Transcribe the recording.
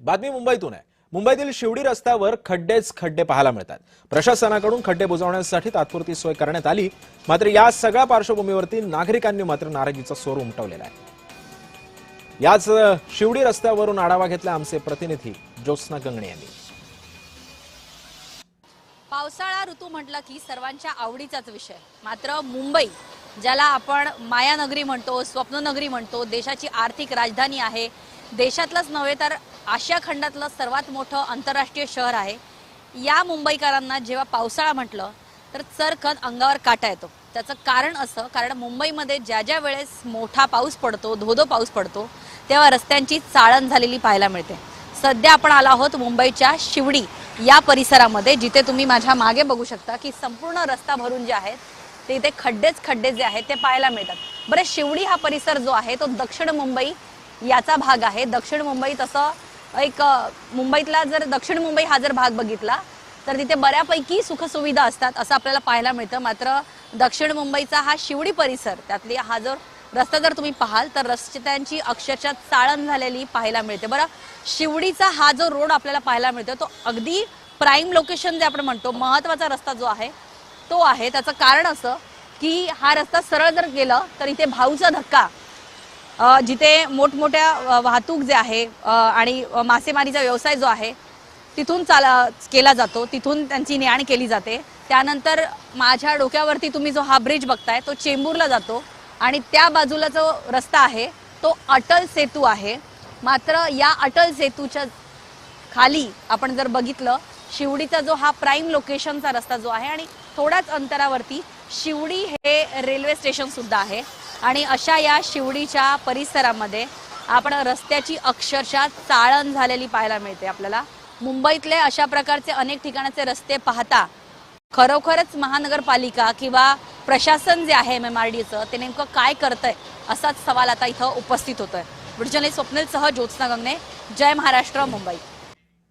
बातमी मुंबईतून आहे। मुंबईतील शिवडी रस्त्यावर खड्डेच खड्डे पाहायला मिळतात। प्रशासनाकडून खड्डे बुजवण्यासाठी तात्पुरती सोय करण्यात आली, मात्र या सगळ्या पार्श्वभूमीवरती नागरिकांनी मात्र नाराजीचा सूर उमटवलेला आहे। याच शिवडी रस्त्यावरून आढावा घेतला आमचे प्रतिनिधी ज्योत्स्ना गंगणे यांनी। पावसाळा ऋतू म्हटलं की सर्वांच्या आवडीचाच विषय। मात्र मुंबई, ज्याला आपण मायानगरी म्हणतो, स्वप्ननगरी म्हणतो, देशाची आर्थिक राजधानी आहे, देशातलंच नव्हे तर आशिया खंडातलं सर्वात मोठं आंतरराष्ट्रीय शहर आहे। या मुंबईकरांना जेव्हा पावसाळा म्हटलं तर चरखन अंगावर काटा येतो। त्याचं कारण असं, कारण मुंबईमध्ये ज्या वेळेस मोठा पाऊस पडतो, धोधो पाऊस पडतो, तेव्हा रस्त्यांची चाळण झालेली पाहायला मिळते। सध्या आपण आलो आहोत मुंबईच्या शिवडी या परिसरामध्ये, जिथे तुम्ही माझ्या मागे बघू शकता की संपूर्ण रस्ता भरून जे आहेत ते इथे खड्डे जे आहेत ते पाहायला मिळतात। बरं, शिवडी हा परिसर जो आहे तो दक्षिण मुंबई याचा भाग आहे। दक्षिण मुंबईत असं एक मुंबईतला जर दक्षिण मुंबई हा जर भाग बघितला तर तिथे बऱ्यापैकी सुखसुविधा असतात असं आपल्याला पाहायला मिळतं। मात्र दक्षिण मुंबईचा हा शिवडी परिसर, त्यातली हा जो रस्ता जर तुम्ही पाहाल तर रस्त्यांची अक्षरशः चाळण झालेली पाहायला मिळते। बरं, शिवडीचा हा जो रोड आपल्याला पाहायला मिळतो तो अगदी प्राईम लोकेशन जे आपण म्हणतो, महत्त्वाचा रस्ता जो आहे तो आहे। त्याचं कारण असं की हा रस्ता सरळ जर गेलं तर इथे भाऊचा धक्का, जिथे मोठमोठ्या वाहतूक जे आहे आणि मासेमारीचा व्यवसाय जो आहे तिथून केला जातो, तिथून त्यांची ने-आण केली जाते। त्यानंतर माझ्या डोक्यावरती तुम्ही जो हा ब्रिज बघताय तो चेंबूरला जातो आणि त्या बाजूला जो रस्ता आहे तो अटल सेतू आहे। मात्र या अटल सेतूच्या खाली आपण जर बघितलं, शिवडीचा जो हा प्राईम लोकेशनचा रस्ता जो आहे आणि थोड्याच अंतरावरती शिवडी हे रेल्वे स्टेशन सुद्धा आहे। आणि अशा या शिवडीच्या परिसरामध्ये आपण रस्त्याची अक्षरशः चाळण झालेली पाहायला मिळते। आपल्याला मुंबईतले अशा प्रकारचे अनेक ठिकाणाचे रस्ते पाहता खरोखरच महानगरपालिका किंवा प्रशासन जे आहे MMRDचं ते नेमकं काय करतंय असाच सवाल आता इथं उपस्थित होतोय। व्हिडिओ जर्नलिस्ट स्वप्नील सह ज्योत्स्ना गंगणे, जय महाराष्ट्र, मुंबई।